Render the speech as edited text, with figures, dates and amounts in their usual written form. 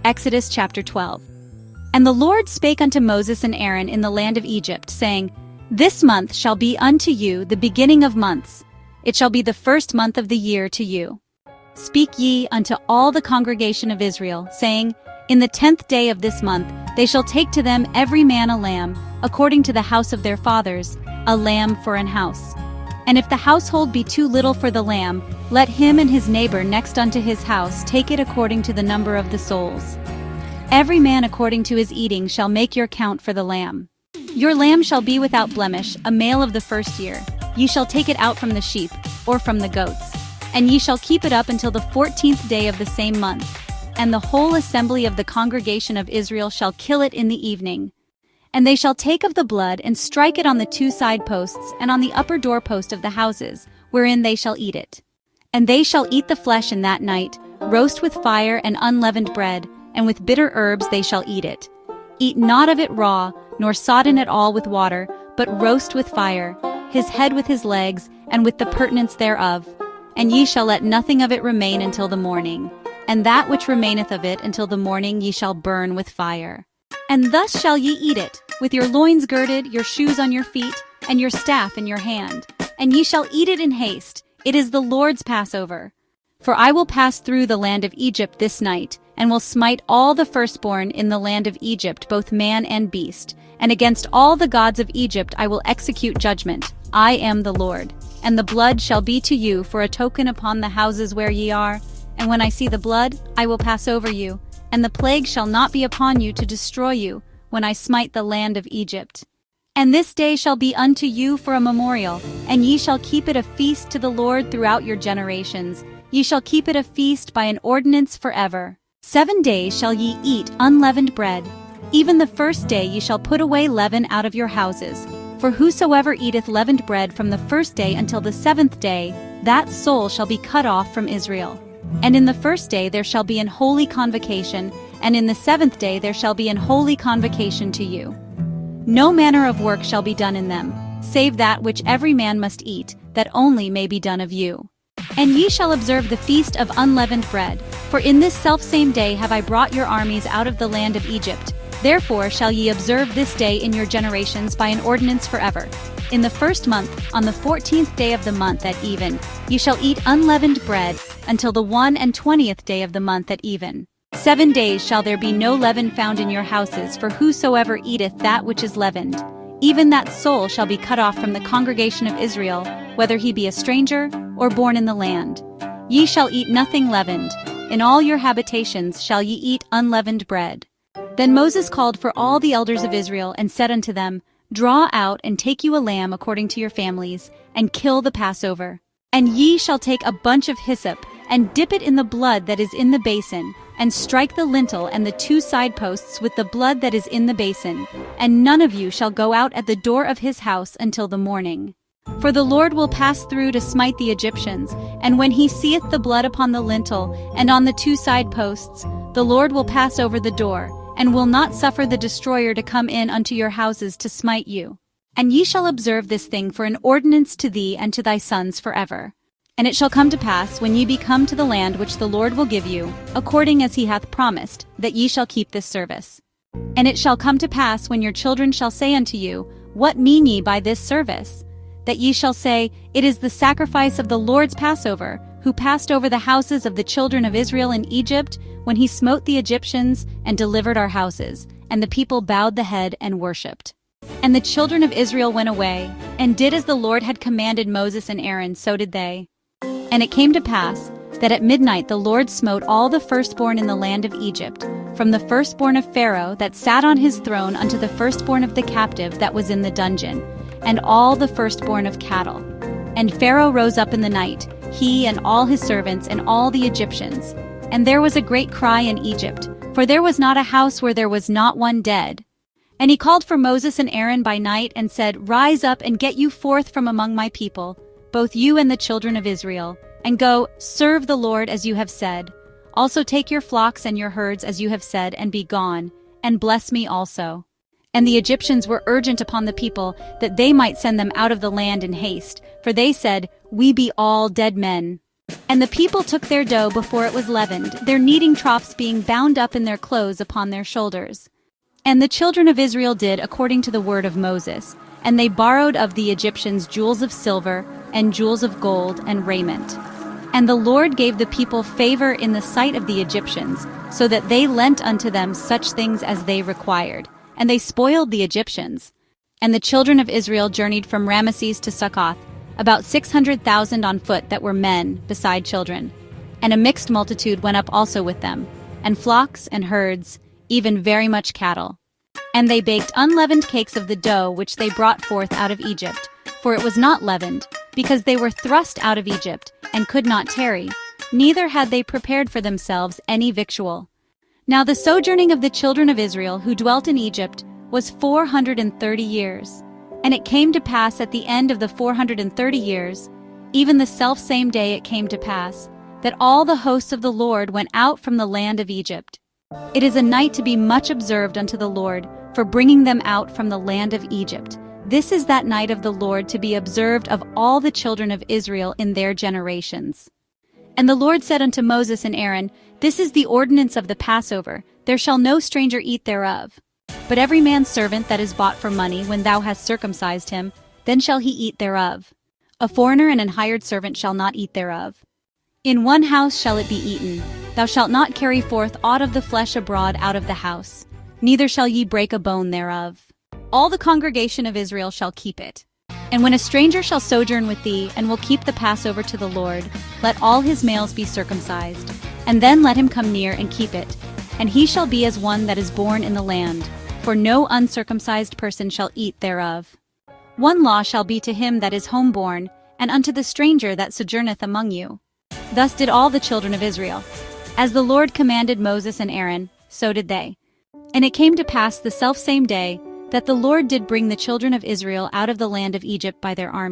Exodus chapter 12. And the Lord spake unto Moses and Aaron in the land of Egypt, saying, This month shall be unto you the beginning of months. It shall be the first month of the year to you. Speak ye unto all the congregation of Israel, saying, In the 10th day of this month they shall take to them every man a lamb, according to the house of their fathers, a lamb for an house. And if the household be too little for the lamb, let him and his neighbor next unto his house take it according to the number of the souls. Every man according to his eating shall make your count for the lamb. Your lamb shall be without blemish, a male of the first year. Ye shall take it out from the sheep, or from the goats. And ye shall keep it up until the 14th day of the same month. And the whole assembly of the congregation of Israel shall kill it in the evening. And they shall take of the blood and strike it on the two side posts and on the upper doorpost of the houses, wherein they shall eat it. And they shall eat the flesh in that night, roast with fire and unleavened bread, and with bitter herbs they shall eat it. Eat not of it raw, nor sodden at all with water, but roast with fire, his head with his legs, and with the purtenance thereof. And ye shall let nothing of it remain until the morning. And that which remaineth of it until the morning ye shall burn with fire. And thus shall ye eat it, with your loins girded, your shoes on your feet, and your staff in your hand. And ye shall eat it in haste. It is the Lord's Passover. For I will pass through the land of Egypt this night, and will smite all the firstborn in the land of Egypt, both man and beast. And against all the gods of Egypt I will execute judgment. I am the Lord. And the blood shall be to you for a token upon the houses where ye are. And when I see the blood, I will pass over you. And the plague shall not be upon you to destroy you, when I smite the land of Egypt. And this day shall be unto you for a memorial, and ye shall keep it a feast to the Lord throughout your generations. Ye shall keep it a feast by an ordinance forever. 7 days shall ye eat unleavened bread. Even the first day ye shall put away leaven out of your houses. For whosoever eateth leavened bread from the first day until the 7th day, that soul shall be cut off from Israel. And in the first day there shall be an holy convocation, and in the 7th day there shall be an holy convocation to you. No manner of work shall be done in them, save that which every man must eat, that only may be done of you. And ye shall observe the feast of unleavened bread, for in this selfsame day have I brought your armies out of the land of Egypt. Therefore shall ye observe this day in your generations by an ordinance forever. In the first month, on the 14th day of the month at even, ye shall eat unleavened bread, until the 21st day of the month at even. 7 days shall there be no leaven found in your houses, for whosoever eateth that which is leavened, even that soul shall be cut off from the congregation of Israel, whether he be a stranger or born in the land. Ye shall eat nothing leavened. In all your habitations shall ye eat unleavened bread. Then Moses called for all the elders of Israel, and said unto them, Draw out and take you a lamb according to your families, and kill the Passover. And ye shall take a bunch of hyssop, and dip it in the blood that is in the basin, and strike the lintel and the two side posts with the blood that is in the basin. And none of you shall go out at the door of his house until the morning. For the Lord will pass through to smite the Egyptians, and when he seeth the blood upon the lintel and on the two side posts, the Lord will pass over the door, and will not suffer the destroyer to come in unto your houses to smite you. And ye shall observe this thing for an ordinance to thee and to thy sons forever. And it shall come to pass, when ye be come to the land which the Lord will give you, according as he hath promised, that ye shall keep this service. And it shall come to pass, when your children shall say unto you, What mean ye by this service? That ye shall say, It is the sacrifice of the Lord's Passover, who passed over the houses of the children of Israel in Egypt, when he smote the Egyptians and delivered our houses. And the people bowed the head and worshipped. And the children of Israel went away, and did as the Lord had commanded Moses and Aaron, so did they. And it came to pass, that at midnight the Lord smote all the firstborn in the land of Egypt, from the firstborn of Pharaoh that sat on his throne unto the firstborn of the captive that was in the dungeon, and all the firstborn of cattle. And Pharaoh rose up in the night, he and all his servants and all the Egyptians. And there was a great cry in Egypt, for there was not a house where there was not one dead. And he called for Moses and Aaron by night, and said, Rise up and get you forth from among my people, both you and the children of Israel, and go, serve the Lord as you have said. Also take your flocks and your herds as you have said, and be gone, and bless me also. And the Egyptians were urgent upon the people, that they might send them out of the land in haste, for they said, We be all dead men. And the people took their dough before it was leavened, their kneading troughs being bound up in their clothes upon their shoulders. And the children of Israel did according to the word of Moses, and they borrowed of the Egyptians jewels of silver, and jewels of gold, and raiment. And the Lord gave the people favor in the sight of the Egyptians, so that they lent unto them such things as they required, and they spoiled the Egyptians. And the children of Israel journeyed from Ramesses to Succoth, about 600,000 on foot that were men, beside children. And a mixed multitude went up also with them, and flocks and herds, even very much cattle. And they baked unleavened cakes of the dough which they brought forth out of Egypt, for it was not leavened, because they were thrust out of Egypt, and could not tarry, neither had they prepared for themselves any victual. Now the sojourning of the children of Israel who dwelt in Egypt was 430 years. And it came to pass at the end of the 430 years, even the selfsame day it came to pass, that all the hosts of the Lord went out from the land of Egypt. It is a night to be much observed unto the Lord, for bringing them out from the land of Egypt. This is that night of the Lord to be observed of all the children of Israel in their generations. And the Lord said unto Moses and Aaron, This is the ordinance of the Passover, there shall no stranger eat thereof. But every man's servant that is bought for money, when thou hast circumcised him, then shall he eat thereof. A foreigner and an hired servant shall not eat thereof. In one house shall it be eaten. Thou shalt not carry forth aught of the flesh abroad out of the house, neither shall ye break a bone thereof. All the congregation of Israel shall keep it. And when a stranger shall sojourn with thee, and will keep the Passover to the Lord, let all his males be circumcised, and then let him come near and keep it. And he shall be as one that is born in the land, for no uncircumcised person shall eat thereof. One law shall be to him that is homeborn, and unto the stranger that sojourneth among you. Thus did all the children of Israel. As the Lord commanded Moses and Aaron, so did they. And it came to pass the selfsame day, that the Lord did bring the children of Israel out of the land of Egypt by their army.